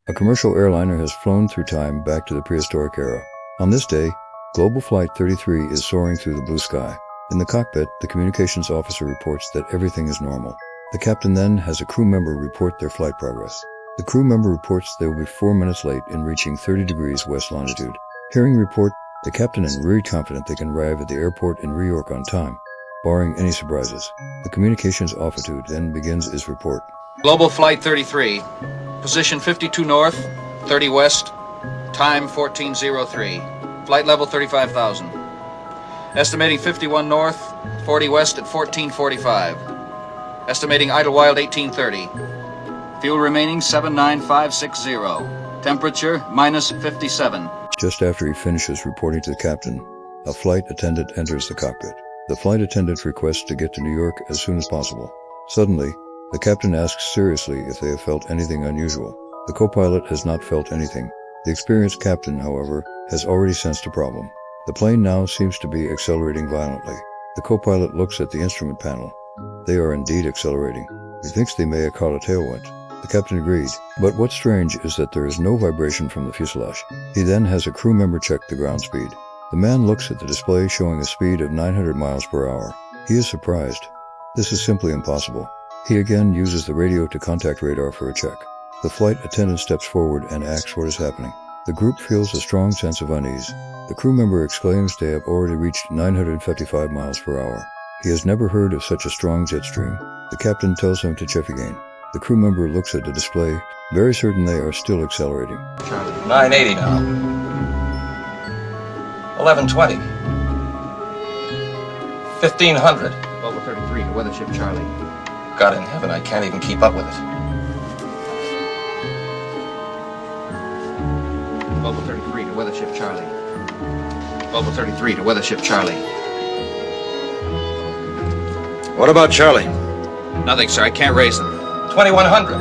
A commercial airliner has flown through time back to the prehistoric era. On this day, Global Flight 33 is soaring through the blue sky. In the cockpit, the communications officer reports that everything is normal. The captain then has a crew member report their flight progress. The crew member reports they will be 4 minutes late in reaching 30 degrees west longitude. Hearing report, the captain is very confident they can arrive at the airport in New York on time, barring any surprises. The communications officer then begins his report. Global Flight 33, position 52 north, 30 west, time 1403, flight level 35,000. Estimating 51 north, 40 west at 1445. Estimating Idlewild 1830. Fuel remaining 79560. Temperature minus 57. Just after he finishes reporting to the captain, a flight attendant enters the cockpit. The flight attendant requests to get to New York as soon as possible. Suddenly, the captain asks seriously if they have felt anything unusual. The co-pilot has not felt anything. The experienced captain, however, has already sensed a problem. The plane now seems to be accelerating violently. The co-pilot looks at the instrument panel. They are indeed accelerating. He thinks they may have caught a tailwind. The captain agreed, but what's strange is that there is no vibration from the fuselage. He then has a crew member check the ground speed. The man looks at the display showing a speed of 900 miles per hour. He is surprised. This is simply impossible. He again uses the radio to contact radar for a check. The flight attendant steps forward and asks what is happening. The group feels a strong sense of unease. The crew member exclaims they have already reached 955 miles per hour. He has never heard of such a strong jet stream. The captain tells him to check again. The crew member looks at the display, very certain they are still accelerating. 980 now. 1120. 1500. Global 33 to weathership Charlie. God in heaven, I can't even keep up with it. Global 33 to weathership Charlie. Global 33 to weathership Charlie. What about Charlie? Nothing, sir. I can't raise them. 2100.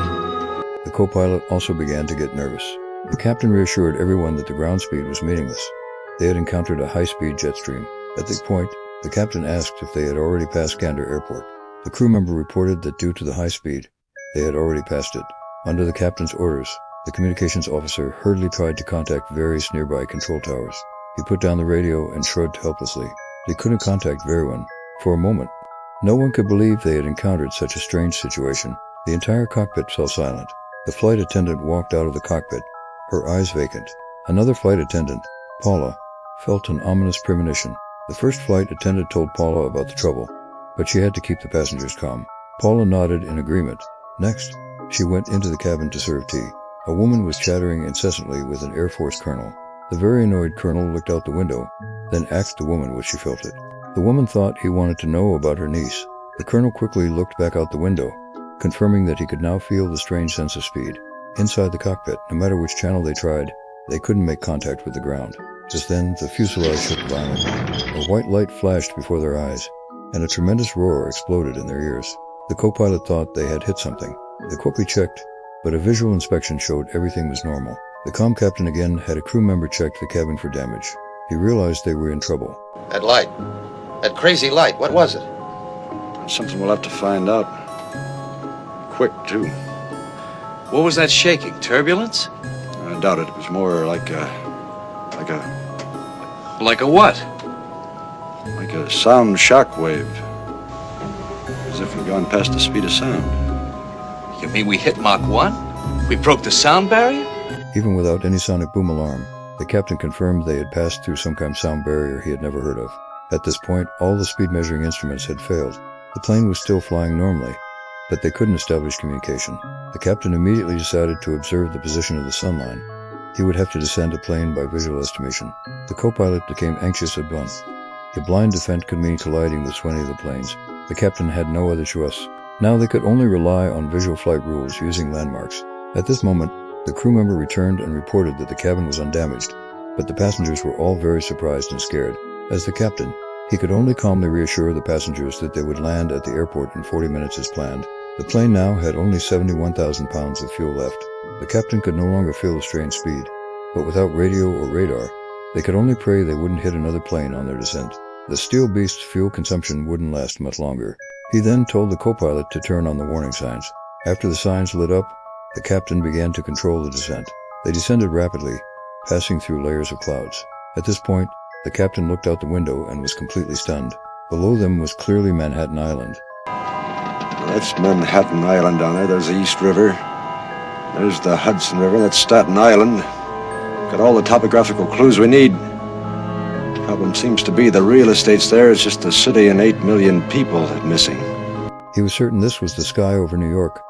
The co-pilot also began to get nervous. The captain reassured everyone that the ground speed was meaningless. They had encountered a high-speed jet stream. At this point, the captain asked if they had already passed Gander Airport. The crew member reported that due to the high speed, they had already passed it. Under the captain's orders, the communications officer hurriedly tried to contact various nearby control towers. He put down the radio and shrugged helplessly. They couldn't contact Veruin. For a moment, no one could believe they had encountered such a strange situation. The entire cockpit fell silent. The flight attendant walked out of the cockpit, her eyes vacant. Another flight attendant, Paula, felt an ominous premonition. The first flight attendant told Paula about the trouble, but she had to keep the passengers calm. Paula nodded in agreement. Next, she went into the cabin to serve tea. A woman was chattering incessantly with an Air Force colonel. The very annoyed colonel looked out the window, then asked the woman what she felt it. The woman thought he wanted to know about her niece. The colonel quickly looked back out the window, confirming that he could now feel the strange sense of speed. Inside the cockpit, no matter which channel they tried, they couldn't make contact with the ground. Just then, the fuselage shook violently. A white light flashed before their eyes, and a tremendous roar exploded in their ears. The co-pilot thought they had hit something. They quickly checked, but a visual inspection showed everything was normal. The comm captain again had a crew member check the cabin for damage. He realized they were in trouble. That light, that crazy light, what was it? Something we'll have to find out. Quick, too. What was that shaking? Turbulence? I doubt it. It was more like a Like a what? sound shock wave. As if we'd gone past the speed of sound. You mean we hit Mach 1? We broke the sound barrier? Even without any sonic boom alarm, the captain confirmed they had passed through some kind of sound barrier he had never heard of. At this point, all the speed measuring instruments had failed. The plane was still flying normally, but they couldn't establish communication. The captain immediately decided to observe the position of the sunline. He would have to descend a plane by visual estimation. The co-pilot became anxious at once. A blind descent could mean colliding with 20 of the planes. The captain had no other choice. Now they could only rely on visual flight rules using landmarks. At this moment, the crew member returned and reported that the cabin was undamaged, but the passengers were all very surprised and scared. As the captain, he could only calmly reassure the passengers that they would land at the airport in 40 minutes as planned. The plane now had only 71,000 pounds of fuel left. The captain could no longer feel the strange speed, but without radio or radar, they could only pray they wouldn't hit another plane on their descent. The steel beast's fuel consumption wouldn't last much longer. He then told the co-pilot to turn on the warning signs. After the signs lit up, the captain began to control the descent. They descended rapidly, passing through layers of clouds. At this point, the captain looked out the window and was completely stunned. Below them was clearly Manhattan Island. That's Manhattan Island down there. There's the East River. There's the Hudson River. That's Staten Island. Got all the topographical clues we need. Problem seems to be the real estate's there. It's just the city and 8 million people missing. He was certain this was the sky over New York,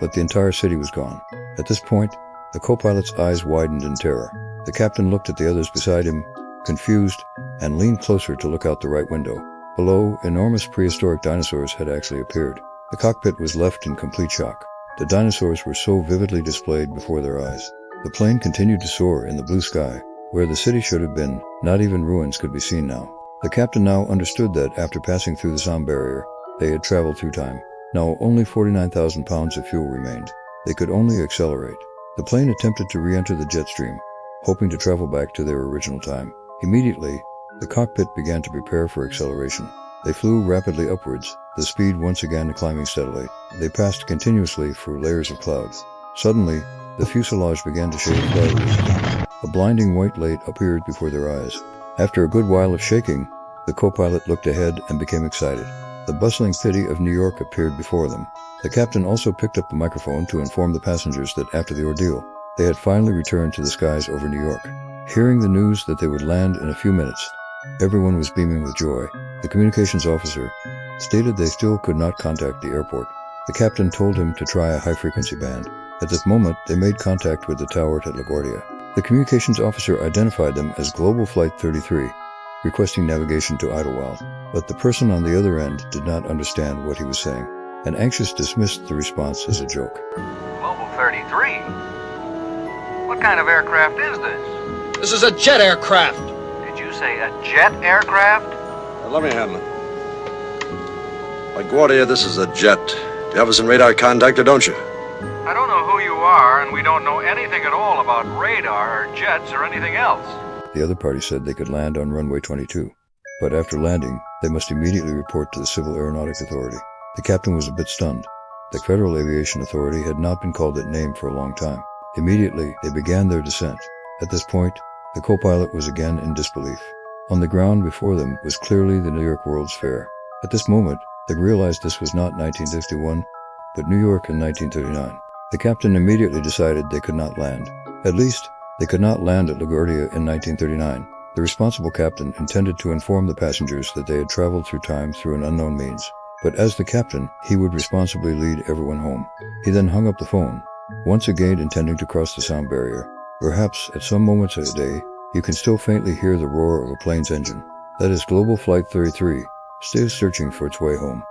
but the entire city was gone. At this point, the co-pilot's eyes widened in terror. The captain looked at the others beside him, confused, and leaned closer to look out the right window. Below, enormous prehistoric dinosaurs had actually appeared. The cockpit was left in complete shock. The dinosaurs were so vividly displayed before their eyes. The plane continued to soar in the blue sky. Where the city should have been, not even ruins could be seen now. The captain now understood that after passing through the sound barrier, they had traveled through time. Now only 49,000 pounds of fuel remained. They could only accelerate. The plane attempted to re-enter the jet stream, hoping to travel back to their original time. Immediately, the cockpit began to prepare for acceleration. They flew rapidly upwards, the speed once again climbing steadily. They passed continuously through layers of clouds. Suddenly, the fuselage began to shake slightly. A blinding white light appeared before their eyes. After a good while of shaking, the co-pilot looked ahead and became excited. The bustling city of New York appeared before them. The captain also picked up the microphone to inform the passengers that after the ordeal, they had finally returned to the skies over New York. Hearing the news that they would land in a few minutes, everyone was beaming with joy. The communications officer stated they still could not contact the airport. The captain told him to try a high-frequency band. At this moment, they made contact with the tower at LaGuardia. The communications officer identified them as Global Flight 33, requesting navigation to Idlewild. But the person on the other end did not understand what he was saying, and anxious dismissed the response as a joke. Global 33? What kind of aircraft is this? This is a jet aircraft. Did you say a jet aircraft? Let me handle it. LaGuardia, this is a jet. You have us in radar contact, or don't you? I don't know who you are, and we don't know anything at all about radar or jets or anything else. The other party said they could land on runway 22, but after landing, they must immediately report to the Civil Aeronautic Authority. The captain was a bit stunned. The Federal Aviation Authority had not been called that name for a long time. Immediately, they began their descent. At this point, the co-pilot was again in disbelief. On the ground before them was clearly the New York World's Fair. At this moment, they realized this was not 1961, but New York in 1939. The captain immediately decided they could not land. At least, they could not land at LaGuardia in 1939. The responsible captain intended to inform the passengers that they had traveled through time through an unknown means. But as the captain, he would responsibly lead everyone home. He then hung up the phone, once again intending to cross the sound barrier. Perhaps at some moments of the day, you can still faintly hear the roar of a plane's engine. That is Global Flight 33, still searching for its way home.